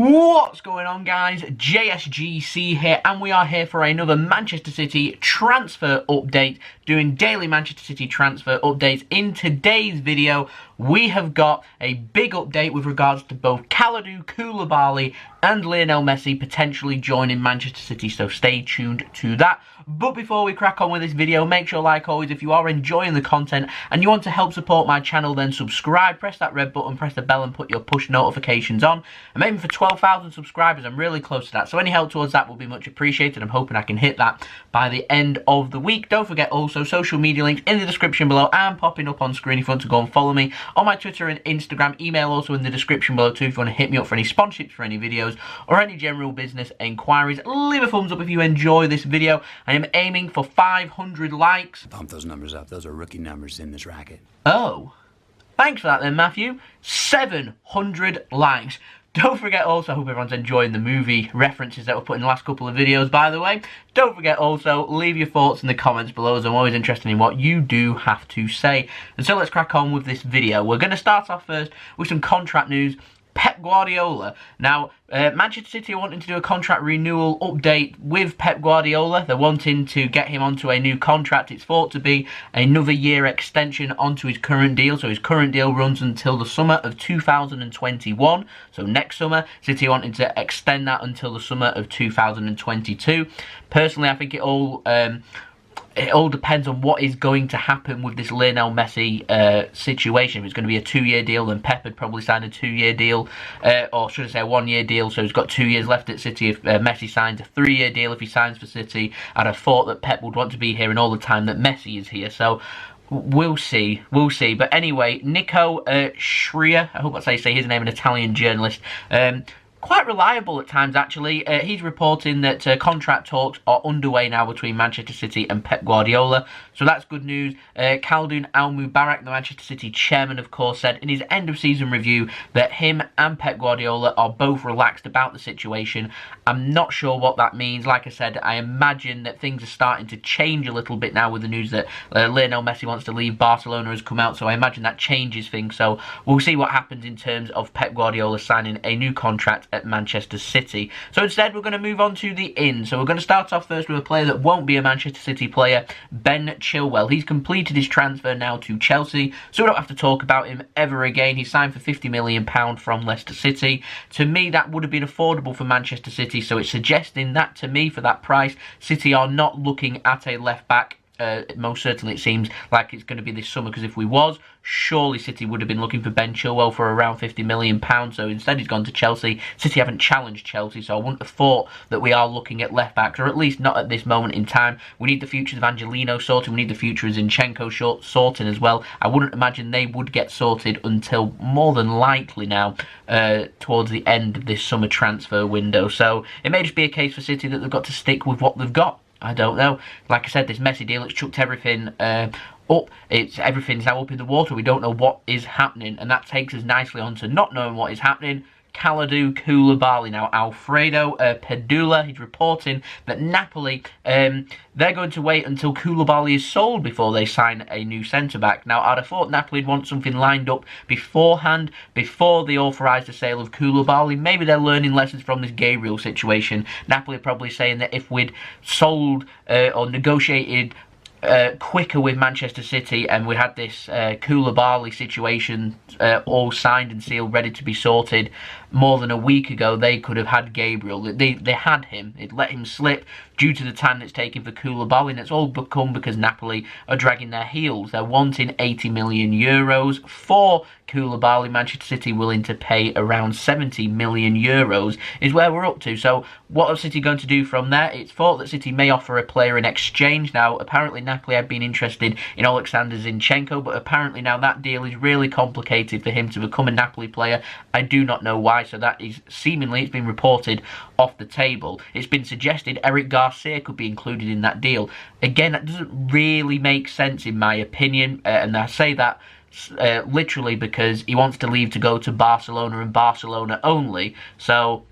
What's going on, guys? JSGC here, and we are here for another Manchester City transfer update, doing daily Manchester City transfer updates. In today's video, we have got a big update with regards to both Kalidou Koulibaly and Lionel Messi potentially joining Manchester City, so stay tuned to that. But before we crack on with this video, make sure, like always, if you are enjoying the content and you want to help support my channel, then subscribe, press that red button, press the bell and put your push notifications on. I'm aiming for 12,000 subscribers. I'm really close to that, so any help towards that will be much appreciated. I'm hoping I can hit that by the end of the week. Don't forget also, social media links in the description below and popping up on screen if you want to go and follow me on my Twitter and Instagram. Email also in the description below too if you want to hit me up for any sponsorships for any videos or any general business inquiries. Leave a thumbs up if you enjoy this video. I am aiming for 500 likes. Pump those numbers up. Those are rookie numbers in this racket. Oh, thanks for that then, Matthew. 700 likes. Don't forget also, I hope everyone's enjoying the movie references that were put in the last couple of videos, by the way. Don't forget also, leave your thoughts in the comments below, as I'm always interested in what you do have to say. And so let's crack on with this video. We're going to start off first with some contract news. Pep Guardiola. Now, Manchester City are wanting to do a contract renewal update with Pep Guardiola. They're wanting to get him onto a new contract. It's thought to be another year extension onto his current deal. So his current deal runs until the summer of 2021. So next summer, City are wanting to extend that until the summer of 2022. Personally, I think it all depends on what is going to happen with this Lionel Messi situation. If it's going to be a 2-year deal, then Pep had probably signed a 2-year deal, or should I say a 1-year deal, so he's got 2 years left at City. If Messi signs a 3-year deal, if he signs for City, I'd have thought that Pep would want to be here in all the time that Messi is here, so we'll see. But anyway, Nico Schira, I hope that's how you say his name, an Italian journalist, quite reliable at times, actually. He's reporting that contract talks are underway now between Manchester City and Pep Guardiola. So that's good news. Khaldoon Al-Mubarak, the Manchester City chairman, of course, said in his end-of-season review that him and Pep Guardiola are both relaxed about the situation. I'm not sure what that means. Like I said, I imagine that things are starting to change a little bit now with the news that Lionel Messi wants to leave Barcelona has come out. So I imagine that changes things. So we'll see what happens in terms of Pep Guardiola signing a new contract at Manchester City. So instead, we're going to move on to the in. So we're going to start off first with a player that won't be a Manchester City player, Ben Chilwell. He's completed his transfer now to Chelsea, so we don't have to talk about him ever again. He signed for £50 million from Leicester City. To me, that would have been affordable for Manchester City, so it's suggesting that to me, for that price, City are not looking at a left-back. Most certainly it seems like it's going to be this summer, because if we was, surely City would have been looking for Ben Chilwell for around £50 million. So instead he's gone to Chelsea. City haven't challenged Chelsea, so I wouldn't have thought that we are looking at left backs, or at least not at this moment in time. We need the futures of Angelino sorted. We need the future of Zinchenko sorting as well. I wouldn't imagine they would get sorted until more than likely now towards the end of this summer transfer window. So it may just be a case for City that they've got to stick with what they've got. I don't know. Like I said, this Messi deal, it's chucked everything up. Everything's now up in the water. We don't know what is happening, and that takes us nicely on to not knowing what is happening. Kalidou Koulibaly. Now, Alfredo Pedulla, he's reporting that Napoli, they're going to wait until Koulibaly is sold before they sign a new centre-back. Now, I'd have thought Napoli would want something lined up beforehand, before they authorise the sale of Koulibaly. Maybe they're learning lessons from this Gabriel situation. Napoli are probably saying that if we'd sold or negotiated quicker with Manchester City and we had this Koulibaly situation all signed and sealed, ready to be sorted more than a week ago, they could have had Gabriel. They had him. They'd let him slip due to the time that's taken for Koulibaly, and it's all become because Napoli are dragging their heels. They're wanting €80 million for Koulibaly. Manchester City willing to pay around €70 million is where we're up to. So what are City going to do from there? It's thought that City may offer a player in exchange. Now, apparently Napoli have been interested in Alexander Zinchenko, but apparently now that deal is really complicated for him to become a Napoli player. I do not know why, so that is seemingly, it's been reported, off the table. It's been suggested Eric Garcia could be included in that deal. Again, that doesn't really make sense in my opinion, and I say that literally because he wants to leave to go to Barcelona and Barcelona only. So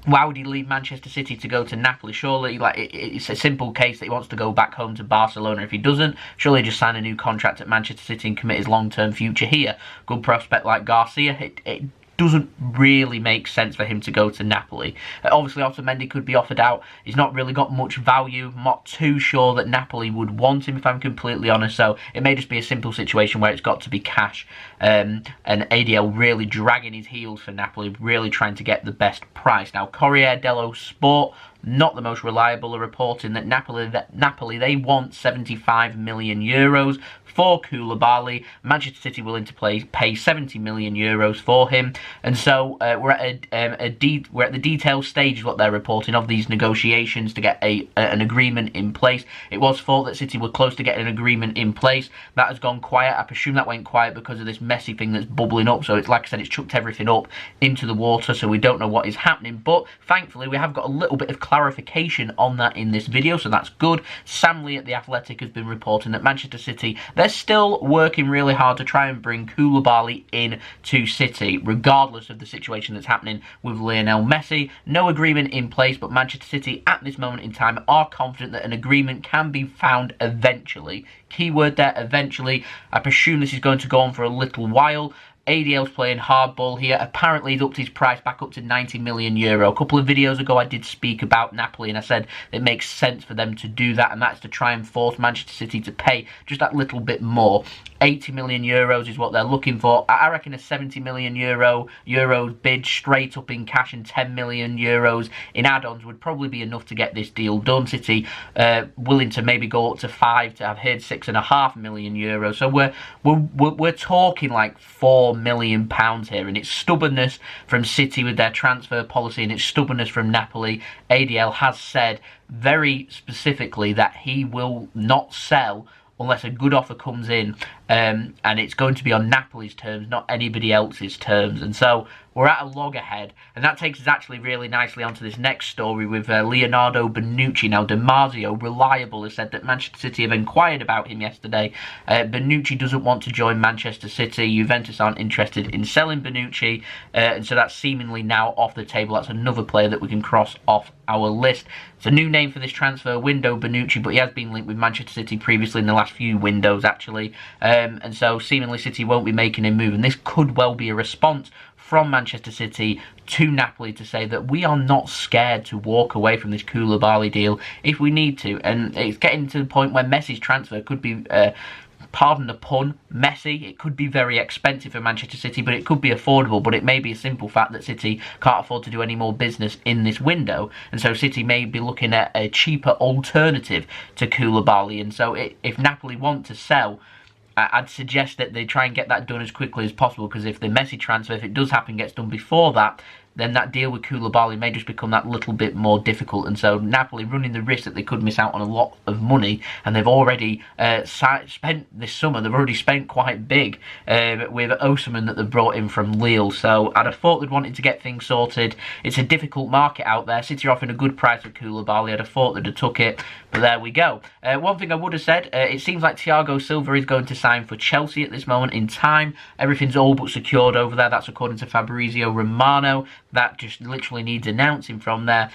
why would he leave Manchester City to go to Napoli? Surely, like, it's a simple case that he wants to go back home to Barcelona. If he doesn't, surely just sign a new contract at Manchester City and commit his long-term future here. Good prospect like Garcia, it doesn't really make sense for him to go to Napoli. Obviously, Otamendi could be offered out. He's not really got much value. I'm not too sure that Napoli would want him, if I'm completely honest. So it may just be a simple situation where it's got to be cash. And ADL really dragging his heels for Napoli, really trying to get the best price. Now, Corriere Dello Sport, not the most reliable, are reporting that Napoli they want 75 million euros for Koulibaly. Manchester City willing to pay 70 million euros for him, and so we're at the detailed stage, is what they're reporting, of these negotiations to get an agreement in place. It was thought that City were close to getting an agreement in place. That has gone quiet. I presume that went quiet because of this Messi thing that's bubbling up. So it's like I said, it's chucked everything up into the water, so we don't know what is happening. But thankfully, we have got a little bit of clarification on that in this video, so that's good. Sam Lee at The Athletic has been reporting that Manchester City, they're still working really hard to try and bring Koulibaly in to City, regardless of the situation that's happening with Lionel Messi. No agreement in place, but Manchester City at this moment in time are confident that an agreement can be found eventually. Keyword there, eventually. I presume this is going to go on for a little while. ADL's playing hardball here. Apparently, he's upped his price back up to 90 million euro. A couple of videos ago, I did speak about Napoli, and I said it makes sense for them to do that, and that's to try and force Manchester City to pay just that little bit more. 80 million euros is what they're looking for. I reckon a 70 million euros bid straight up in cash and 10 million euros in add-ons would probably be enough to get this deal done. City willing to maybe go up to 5 to have hit 6.5 million euros. So we're talking like £4 million here, and it's stubbornness from City with their transfer policy, and it's stubbornness from Napoli. ADL has said very specifically that he will not sell unless a good offer comes in, and it's going to be on Napoli's terms, not anybody else's terms. And so we're at a loggerhead, and that takes us actually really nicely onto this next story with Leonardo Bonucci. Now, Marzio, reliable, has said that Manchester City have inquired about him yesterday. Bonucci doesn't want to join Manchester City. Juventus aren't interested in selling Bonucci, and so that's seemingly now off the table. That's another player that we can cross off our list. It's a new name for this transfer window, Bonucci, but he has been linked with Manchester City previously in the last few windows, actually. And so seemingly City won't be making a move, and this could well be a response from Manchester City to Napoli to say that we are not scared to walk away from this Koulibaly deal if we need to. And it's getting to the point where Messi's transfer could be, pardon the pun, messy. It could be very expensive for Manchester City, but it could be affordable. But it may be a simple fact that City can't afford to do any more business in this window, and so City may be looking at a cheaper alternative to Koulibaly. And so if Napoli want to sell, I'd suggest that they try and get that done as quickly as possible, because if the Messi transfer, if it does happen, gets done before that, then that deal with Koulibaly may just become that little bit more difficult. And so Napoli running the risk that they could miss out on a lot of money, and they've already spent this summer, they've already spent quite big with Osimhen that they've brought in from Lille. So I'd have thought they'd wanted to get things sorted. It's a difficult market out there. City are offering a good price for Koulibaly. I'd have thought they'd have took it, but there we go. One thing I would have said, it seems like Thiago Silva is going to sign for Chelsea at this moment in time. Everything's all but secured over there. That's according to Fabrizio Romano. That just literally needs announcing from there.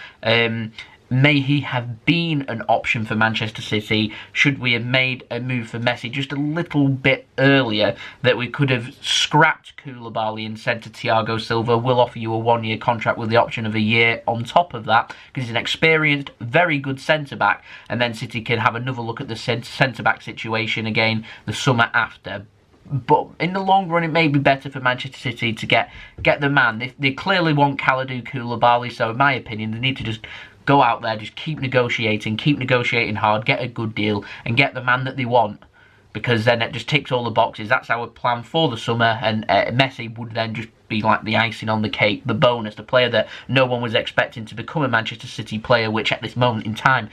May he have been an option for Manchester City should we have made a move for Messi just a little bit earlier, that we could have scrapped Koulibaly and said to Thiago Silva, we'll offer you a one-year contract with the option of a year on top of that, because he's an experienced, very good centre-back, and then City can have another look at the centre-back situation again the summer after. But in the long run, it may be better for Manchester City to get the man. They clearly want Kalidou Koulibaly, so in my opinion, they need to just go out there, just keep negotiating hard, get a good deal, and get the man that they want. Because then it just ticks all the boxes. That's our plan for the summer, and Messi would then just be like the icing on the cake, the bonus, the player that no one was expecting to become a Manchester City player, which at this moment in time,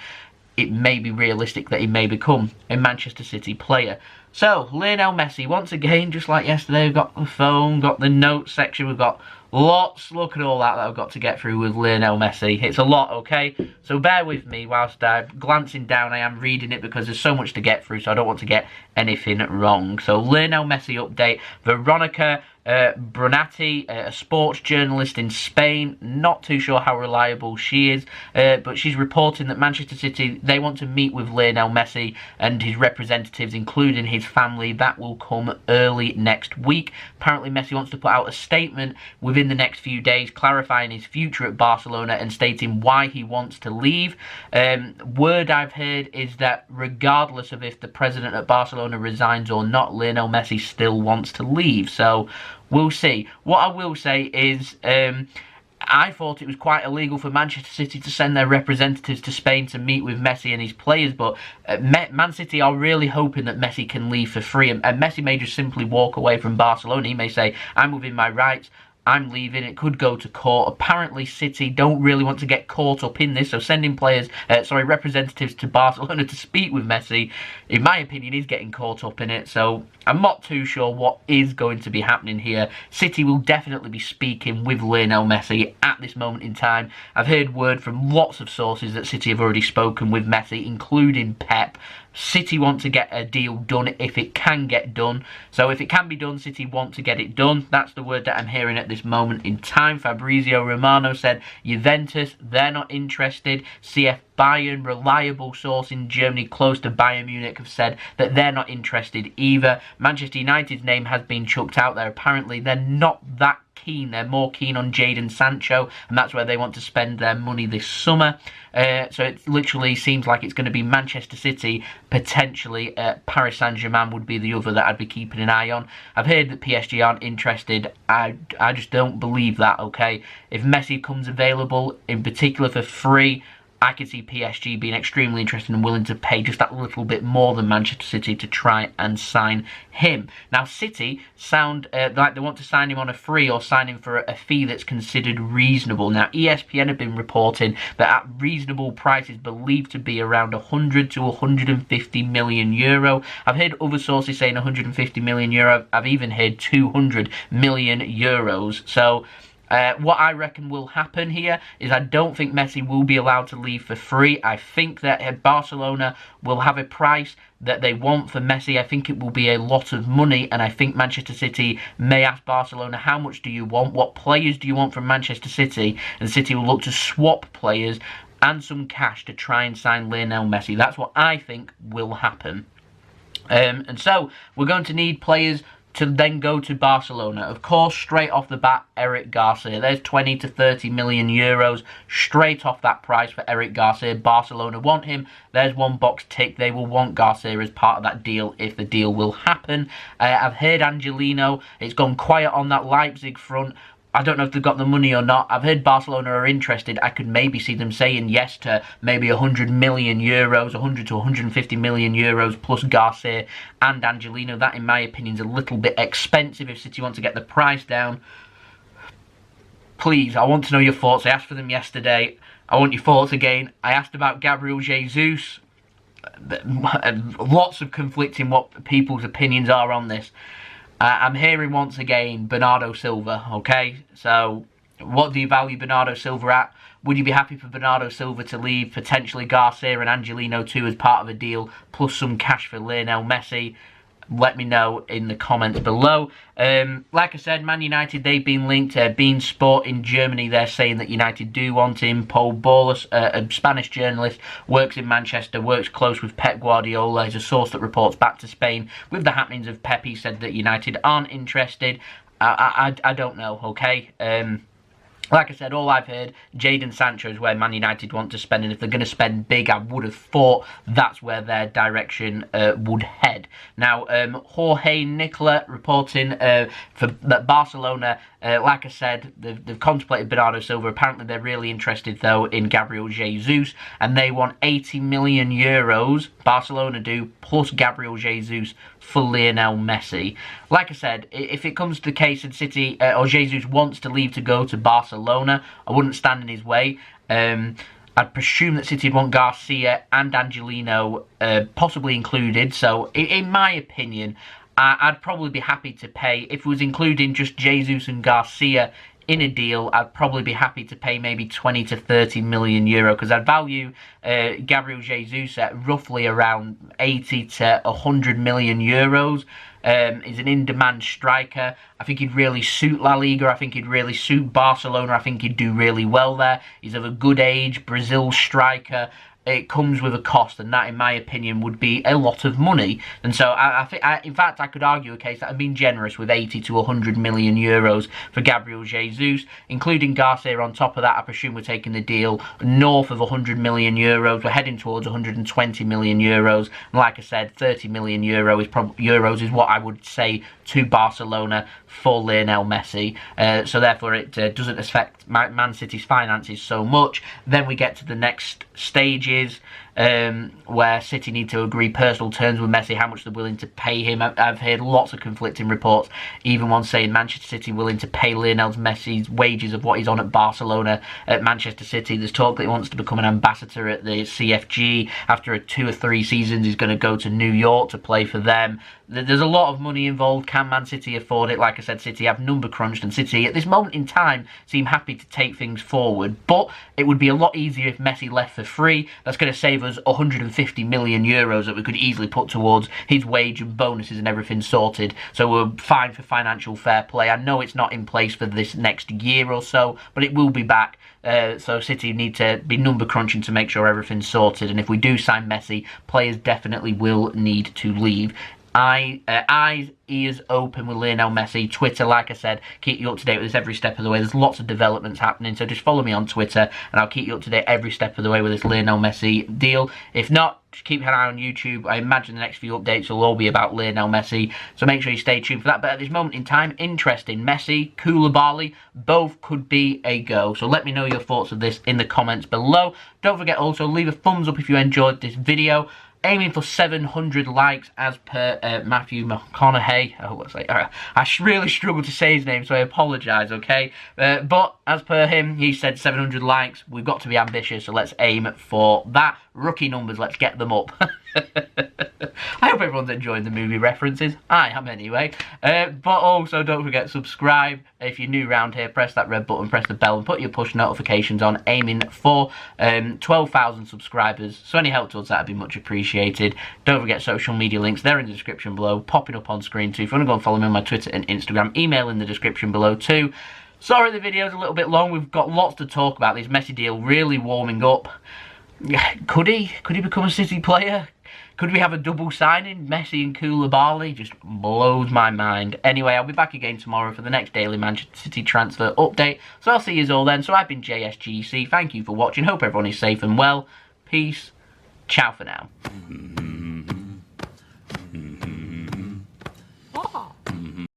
it may be realistic that he may become a Manchester City player. So, Lionel Messi, once again, just like yesterday, we've got the phone, got the notes section, we've got lots, look at all that I've got to get through with Lionel Messi. It's a lot, okay? So bear with me whilst I'm glancing down. I am reading it because there's so much to get through, so I don't want to get anything wrong. So, Lionel Messi update. Veronica Bruneti, a sports journalist in Spain. Not too sure how reliable she is, but she's reporting that Manchester City, they want to meet with Lionel Messi and his representatives, including his family. That will come early next week. Apparently Messi wants to put out a statement within the next few days clarifying his future at Barcelona and stating why he wants to leave. Word I've heard is that regardless of if the president at Barcelona resigns or not, Lionel Messi still wants to leave. So we'll see. What I will say is I thought it was quite illegal for Manchester City to send their representatives to Spain to meet with Messi and his players, but Man City are really hoping that Messi can leave for free, and Messi may just simply walk away from Barcelona. He may say, I'm within my rights, I'm leaving. It could go to court. Apparently City don't really want to get caught up in this, so sending representatives to Barcelona to speak with Messi, in my opinion, is getting caught up in it. So I'm not too sure what is going to be happening here. City will definitely be speaking with Lionel Messi at this moment in time. I've heard word from lots of sources that City have already spoken with Messi, including Pep. City want to get a deal done if it can get done. So if it can be done, City want to get it done. That's the word that I'm hearing at this moment in time. Fabrizio Romano said Juventus, they're not interested. CF Bayern, reliable source in Germany close to Bayern Munich, have said that they're not interested either. Manchester United's name has been chucked out there. Apparently they're not that keen. They're more keen on Jadon Sancho, and that's where they want to spend their money this summer. So it literally seems like it's going to be Manchester City, potentially Paris Saint-Germain would be the other that I'd be keeping an eye on. I've heard that PSG aren't interested. I just don't believe that, okay? If Messi comes available, in particular for free, I could see PSG being extremely interested and willing to pay just that little bit more than Manchester City to try and sign him. Now, City sound like they want to sign him on a free or sign him for a fee that's considered reasonable. Now, ESPN have been reporting that at reasonable prices believed to be around 100 to 150 million euro. I've heard other sources saying 150 million euro. I've even heard 200 million euros. So what I reckon will happen here is I don't think Messi will be allowed to leave for free. I think that Barcelona will have a price that they want for Messi. I think it will be a lot of money, and I think Manchester City may ask Barcelona, how much do you want? What players do you want from Manchester City? And City will look to swap players and some cash to try and sign Lionel Messi. That's what I think will happen. And so we're going to need players to then go to Barcelona. Of course, straight off the bat, Eric Garcia. There's 20 to 30 million euros straight off that price for Eric Garcia. Barcelona want him. There's one box tick. They will want Garcia as part of that deal if the deal will happen. I've heard Angelino. It's gone quiet on that Leipzig front. I don't know if they've got the money or not. I've heard Barcelona are interested. I could maybe see them saying yes to maybe 100 million euros, 100 to 150 million euros plus Garcia and Angelino. That, in my opinion, is a little bit expensive if City want to get the price down. Please, I want to know your thoughts. I asked for them yesterday. I want your thoughts again. I asked about Gabriel Jesus. Lots of conflicting what people's opinions are on this. I'm hearing once again Bernardo Silva, okay? So, what do you value Bernardo Silva at? Would you be happy for Bernardo Silva to leave, potentially Garcia and Angelino too as part of a deal, plus some cash for Lionel Messi? Let me know in the comments below. Like I said, Man United, they've been linked. BeIN Sport in Germany, they're saying that United do want him. Pol Ballus, a Spanish journalist, works in Manchester, works close with Pep Guardiola. He's a source that reports back to Spain. With the happenings of Pep, he said that United aren't interested. I don't know, okay? Like I said, all I've heard, Jadon Sancho is where Man United want to spend, and if they're going to spend big, I would have thought that's where their direction would head. Now, Jorge Nicola reporting that Barcelona, like I said, they've contemplated Bernardo Silva. Apparently, they're really interested, though, in Gabriel Jesus, and they want 80 million euros, Barcelona do, plus Gabriel Jesus for Lionel Messi. Like I said, if it comes to the case and City or Jesus wants to leave to go to Barcelona, I wouldn't stand in his way. I'd presume that City would want Garcia and Angelino possibly included. So, in my opinion, I'd probably be happy to pay. If it was including just Jesus and Garcia in a deal, I'd probably be happy to pay maybe 20 to 30 million euro, because I'd value Gabriel Jesus at roughly around 80 to 100 million euros. He's an in-demand striker. I think he'd really suit La Liga. I think he'd really suit Barcelona. I think he'd do really well there. He's of a good age, Brazil striker. It comes with a cost, and that, in my opinion, would be a lot of money. And so, in fact, I could argue a case that I've been generous with 80 to 100 million euros for Gabriel Jesus, including Garcia on top of that. I presume we're taking the deal north of 100 million euros. We're heading towards 120 million euros. And like I said, 30 million euros is what I would say to Barcelona for Lionel Messi. So therefore, it doesn't affect Man City's finances so much. Then we get to the next stages, where City need to agree personal terms with Messi, how much they're willing to pay him. I've heard lots of conflicting reports, even one saying Manchester City willing to pay Lionel Messi's wages of what he's on at Barcelona at Manchester City. There's talk that he wants to become an ambassador at the CFG. After 2 or 3 seasons, he's going to go to New York to play for them. There's a lot of money involved. Can Man City afford it? Like I said, City have number crunched, and City at this moment in time seem happy to take things forward. But it would be a lot easier if Messi left for free. That's going to save us 150 million euros that we could easily put towards his wage and bonuses and everything sorted. So we're fine for financial fair play. I know it's not in place for this next year or so, but it will be back. So City need to be number crunching to make sure everything's sorted. And if we do sign Messi, players definitely will need to leave. Eyes, ears open with Lionel Messi. Twitter, like I said, keep you up to date with this every step of the way. There's lots of developments happening, so just follow me on Twitter, and I'll keep you up to date every step of the way with this Lionel Messi deal. If not, just keep an eye on YouTube. I imagine the next few updates will all be about Lionel Messi, so make sure you stay tuned for that. But at this moment in time, interesting. Messi, Koulibaly, both could be a go. So let me know your thoughts of this in the comments below. Don't forget also, leave a thumbs up if you enjoyed this video. Aiming for 700 likes as per Matthew McConaughey. I really struggle to say his name, so I apologise, okay? But as per him, he said 700 likes. We've got to be ambitious, so let's aim for that. Rookie numbers, let's get them up. I hope everyone's enjoying the movie references. I am anyway. But also, don't forget, subscribe. If you're new around here, press that red button, press the bell, and put your push notifications on, aiming for 12,000 subscribers. So any help to us, that would be much appreciated. Don't forget social media links. They're in the description below, popping up on screen too. If you want to go and follow me on my Twitter and Instagram, email in the description below too. Sorry the video's a little bit long. We've got lots to talk about. This Messi deal really warming up. Could he become a City player? Could we have a double signing, Messi and Koulibaly? Just blows my mind. Anyway, I'll be back again tomorrow for the next daily Manchester City transfer update. So I'll see you all then. So I've been JSGC. Thank you for watching. Hope everyone is safe and well. Peace. Ciao for now.